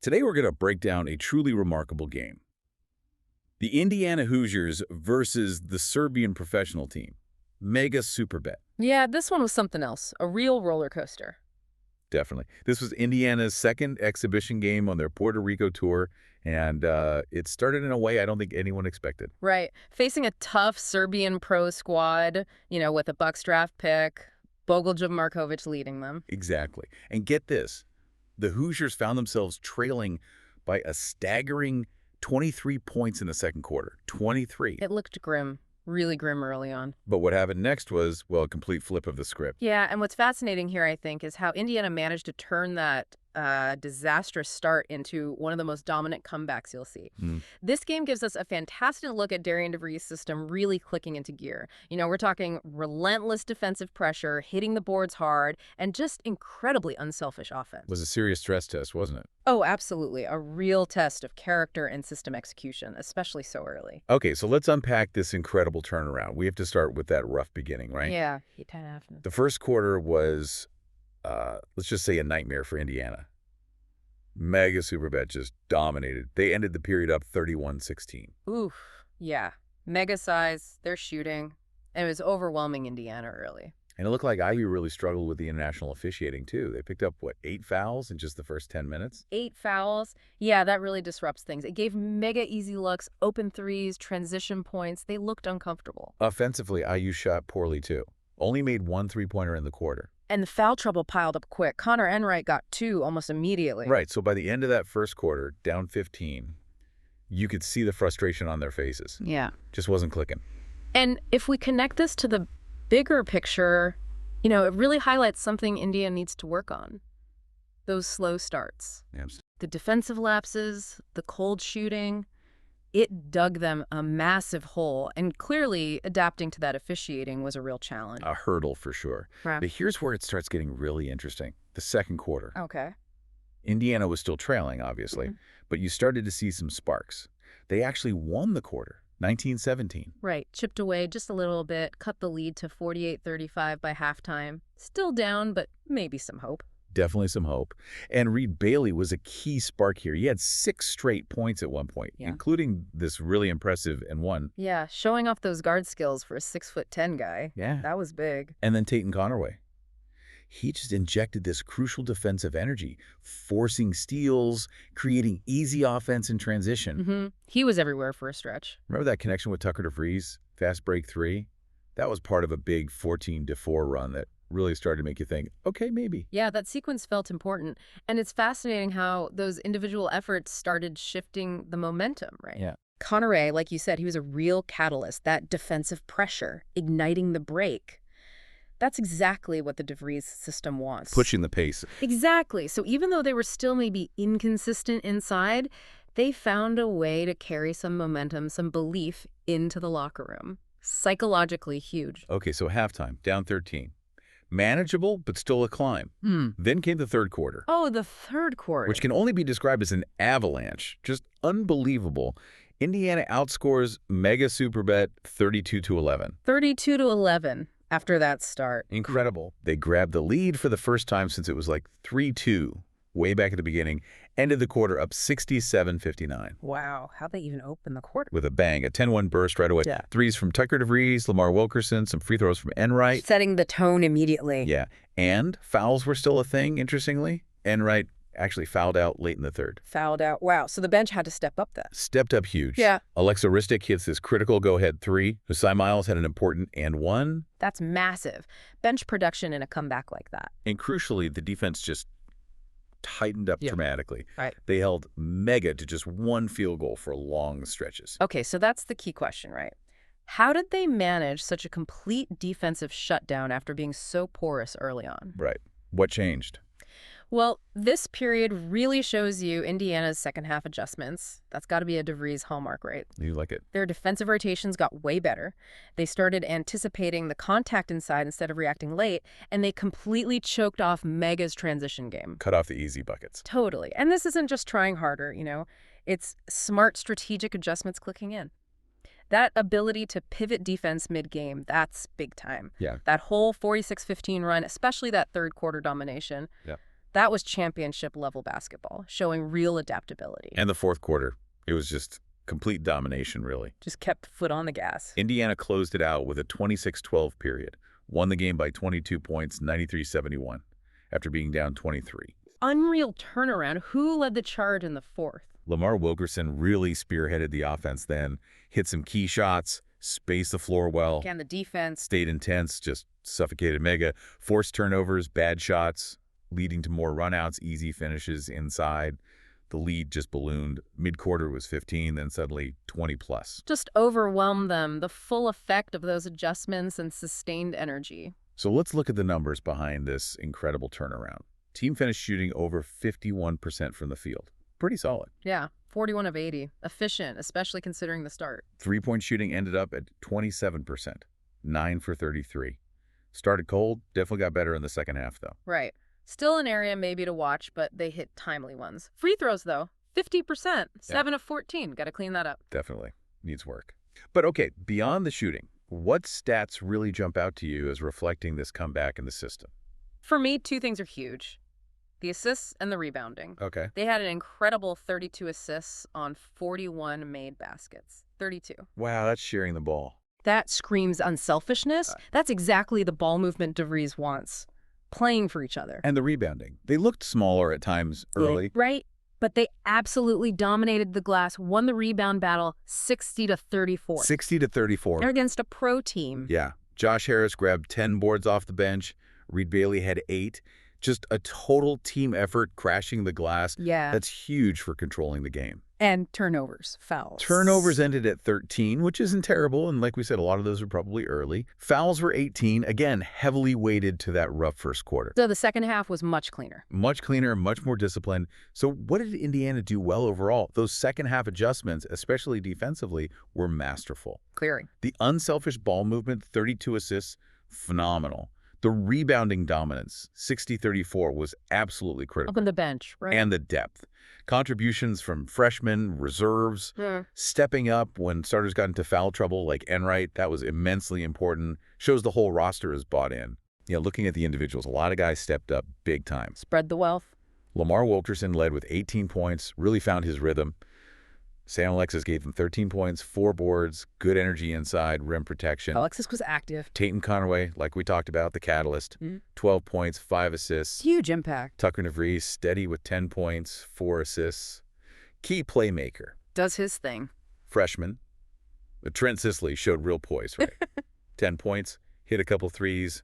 Today we're going to break down a truly remarkable game. The Indiana Hoosiers versus the Serbian professional team, Mega Superbet. Yeah, this one was something else. A real roller coaster. Definitely. This was Indiana's second exhibition game on their Puerto Rico tour, and it started in a way I don't think anyone expected. Right. Facing a tough Serbian pro squad, with a Bucks draft pick, Bogoljub Markovic leading them. Exactly. And get this, the Hoosiers found themselves trailing by a staggering 23 points in the second quarter. 23. It looked grim. Really grim early on. But what happened next was, well, a complete flip of the script. Yeah, and what's fascinating here, I think, is how Indiana managed to turn that disastrous start into one of the most dominant comebacks you'll see. This game gives us a fantastic look at Darian DeVries' system really clicking into gear. We're talking relentless defensive pressure, hitting the boards hard, and just incredibly unselfish offense. It was a serious stress test, wasn't it? Oh, absolutely. A real test of character and system execution, especially so early. Okay, so let's unpack this incredible turnaround. We have to start with that rough beginning, right? Yeah. The first quarter was, let's just say, a nightmare for Indiana. Mega Superbet just dominated. They ended the period up 31-16. Oof. Yeah. Mega size, they're shooting. And it was overwhelming Indiana early. And it looked like IU really struggled with the international officiating, too. They picked up, 8 fouls in just the first 10 minutes? 8 fouls. Yeah, that really disrupts things. It gave Mega easy looks, open threes, transition points. They looked uncomfortable. Offensively, IU shot poorly, too. Only made 1 3-pointer in the quarter. And the foul trouble piled up quick. Connor Enright got 2 almost immediately. Right, so by the end of that first quarter, down 15, you could see the frustration on their faces. Yeah. Just wasn't clicking. And if we connect this to the bigger picture, it really highlights something India needs to work on. Those slow starts. Yes. The defensive lapses, the cold shooting, it dug them a massive hole, and clearly adapting to that officiating was a real challenge. A hurdle for sure. Right. But here's where it starts getting really interesting. The second quarter. Okay. Indiana was still trailing, obviously, but you started to see some sparks. They actually won the quarter, 19-17. Right. Chipped away just a little bit, cut the lead to 48-35 by halftime. Still down, but maybe some hope. Definitely some hope. And Reed Bailey was a key spark here. He had 6 straight points at one point, including this really impressive and one. Yeah, showing off those guard skills for a 6'10" guy. Yeah. That was big. And then Tatum Conaway. He just injected this crucial defensive energy, forcing steals, creating easy offense in transition. He was everywhere for a stretch. Remember that connection with Tucker DeVries, fast break 3? That was part of a big 14-4 run that really started to make you think, okay, maybe. Yeah, that sequence felt important. And it's fascinating how those individual efforts started shifting the momentum, right? Yeah. Conneray, like you said, he was a real catalyst, that defensive pressure, igniting the break. That's exactly what the DeVries system wants. Pushing the pace. Exactly. So even though they were still maybe inconsistent inside, they found a way to carry some momentum, some belief into the locker room. Psychologically huge. Okay, so halftime, down 13. Manageable, but still a climb. Then came the third quarter. Oh, the third quarter. Which can only be described as an avalanche. Just unbelievable. Indiana outscores Mega Superbet 32-11. 32-11 after that start. Incredible. They grabbed the lead for the first time since it was like 3-2 way back at the beginning. Ended the quarter up 67-59. Wow. How'd they even open the quarter? With a bang, a 10-1 burst right away. Yeah. Threes from Tucker DeVries, Lamar Wilkerson, some free throws from Enright. Setting the tone immediately. Yeah. And fouls were still a thing, interestingly. Enright actually fouled out late in the third. Fouled out. Wow. So the bench had to step up then. Stepped up huge. Yeah. Alexa Ristic hits this critical go-ahead 3. Hussein Miles had an important and 1. That's massive. Bench production in a comeback like that. And crucially, the defense just tightened up dramatically. Right. They held Mega to just 1 field goal for long stretches. Okay, so that's the key question, right? How did they manage such a complete defensive shutdown after being so porous early on? Right. What changed? Well, this period really shows you Indiana's second half adjustments. That's got to be a DeVries hallmark, right? You like it? Their defensive rotations got way better. They started anticipating the contact inside instead of reacting late, and they completely choked off Mega's transition game. Cut off the easy buckets. Totally. And this isn't just trying harder, It's smart strategic adjustments clicking in. That ability to pivot defense mid-game, that's big time. Yeah. That whole 46-15 run, especially that third quarter domination. Yeah. That was championship-level basketball, showing real adaptability. And the fourth quarter, it was just complete domination, really. Just kept foot on the gas. Indiana closed it out with a 26-12 period, won the game by 22 points, 93-71, after being down 23. Unreal turnaround. Who led the charge in the fourth? Lamar Wilkerson really spearheaded the offense then, hit some key shots, spaced the floor well. Again, the defense. Stayed intense, just suffocated Mega. Forced turnovers, bad shots, leading to more runouts, easy finishes inside. The lead just ballooned. Mid-quarter was 15, then suddenly 20+. Just overwhelmed them, the full effect of those adjustments and sustained energy. So let's look at the numbers behind this incredible turnaround. Team finished shooting over 51% from the field. Pretty solid. Yeah, 41 of 80. Efficient, especially considering the start. Three-point shooting ended up at 27%, 9 for 33. Started cold, definitely got better in the second half, though. Right. Still an area maybe to watch, but they hit timely ones. Free throws, though, 50%, 7 of 14. Got to clean that up. Definitely. Needs work. But okay, beyond the shooting, what stats really jump out to you as reflecting this comeback in the system? For me, two things are huge. The assists and the rebounding. Okay. They had an incredible 32 assists on 41 made baskets. 32. Wow, that's sharing the ball. That screams unselfishness. That's exactly the ball movement DeVries wants. Playing for each other. And the rebounding. They looked smaller at times early. Right. But they absolutely dominated the glass, won the rebound battle 60-34. 60-34. They're against a pro team. Yeah. Josh Harris grabbed 10 boards off the bench. Reed Bailey had 8. Just a total team effort crashing the glass. Yeah. That's huge for controlling the game. And turnovers, fouls. Turnovers ended at 13, which isn't terrible, and like we said, a lot of those were probably early. Fouls were 18, again, heavily weighted to that rough first quarter. So the second half was much cleaner. Much cleaner, much more disciplined. So what did Indiana do well overall? Those second half adjustments, especially defensively, were masterful. Clearing. The unselfish ball movement, 32 assists, phenomenal. The rebounding dominance, 60-34, was absolutely critical. Up on the bench, right? And the depth. Contributions from freshmen, reserves, stepping up when starters got into foul trouble like Enright, that was immensely important. Shows the whole roster is bought in. Looking at the individuals, a lot of guys stepped up big time. Spread the wealth. Lamar Wilkerson led with 18 points, really found his rhythm. Sam Alexis gave them 13 points, 4 boards, good energy inside, rim protection. Alexis was active. Tatum Conaway, like we talked about, the catalyst, 12 points, 5 assists. Huge impact. Tucker DeVries, steady with 10 points, 4 assists. Key playmaker. Does his thing. Freshman. Trent Sisley showed real poise, right? 10 points, hit a couple threes,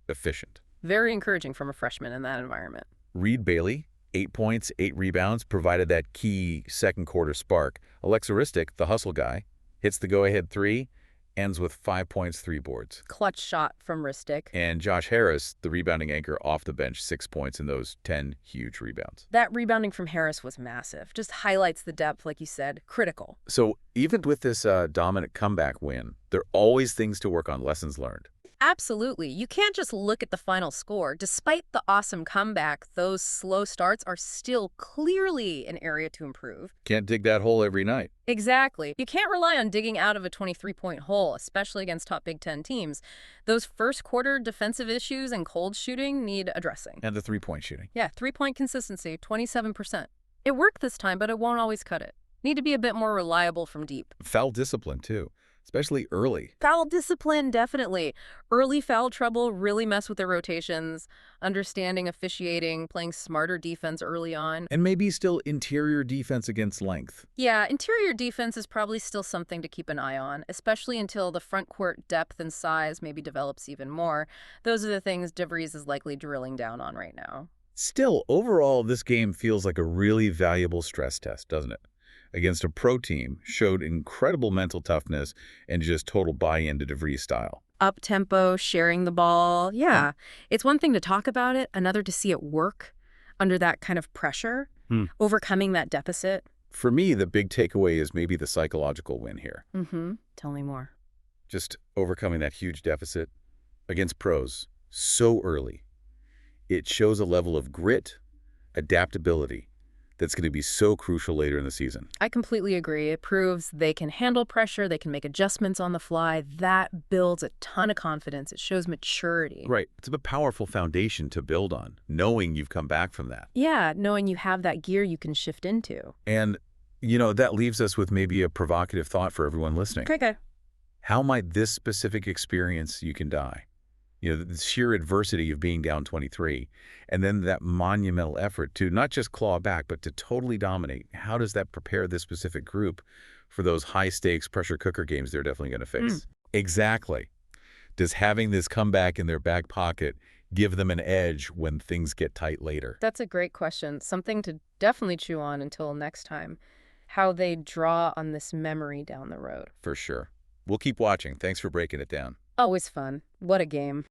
efficient. Very encouraging from a freshman in that environment. Reed Bailey, 8 points, 8 rebounds, provided that key second quarter spark. Alexa Ristic, the hustle guy, hits the go-ahead 3, ends with 5 points, 3 boards. Clutch shot from Ristic. And Josh Harris, the rebounding anchor off the bench, 6 points in those 10 huge rebounds. That rebounding from Harris was massive. Just highlights the depth, like you said. Critical. So even with this dominant comeback win, there are always things to work on, lessons learned. Absolutely. You can't just look at the final score. Despite the awesome comeback, those slow starts are still clearly an area to improve. Can't dig that hole every night. Exactly. You can't rely on digging out of a 23-point hole, especially against top Big Ten teams. Those first quarter defensive issues and cold shooting need addressing. And the three-point shooting. Yeah, 3-point consistency, 27%. It worked this time, but it won't always cut it. Need to be a bit more reliable from deep. Foul discipline, too. Especially early. Foul discipline, definitely. Early foul trouble really mess with their rotations, understanding officiating, playing smarter defense early on. And maybe still interior defense against length. Yeah, interior defense is probably still something to keep an eye on, especially until the front court depth and size maybe develops even more. Those are the things DeVries is likely drilling down on right now. Still, overall, this game feels like a really valuable stress test, doesn't it? Against a pro team, showed incredible mental toughness and just total buy-in to DeVries' style. Up-tempo, sharing the ball. Yeah, it's one thing to talk about it, another to see it work under that kind of pressure, overcoming that deficit. For me, the big takeaway is maybe the psychological win here. Tell me more. Just overcoming that huge deficit against pros so early. It shows a level of grit, adaptability, that's going to be so crucial later in the season. I completely agree. It proves they can handle pressure, they can make adjustments on the fly. That builds a ton of confidence. It shows maturity. Right. It's a powerful foundation to build on, knowing you've come back from that. Yeah, knowing you have that gear you can shift into. And, that leaves us with maybe a provocative thought for everyone listening. Okay. How might this specific experience you can die? The sheer adversity of being down 23, and then that monumental effort to not just claw back, but to totally dominate. How does that prepare this specific group for those high-stakes pressure cooker games they're definitely going to face? Exactly. Does having this comeback in their back pocket give them an edge when things get tight later? That's a great question. Something to definitely chew on until next time. How they draw on this memory down the road. For sure. We'll keep watching. Thanks for breaking it down. Always fun. What a game.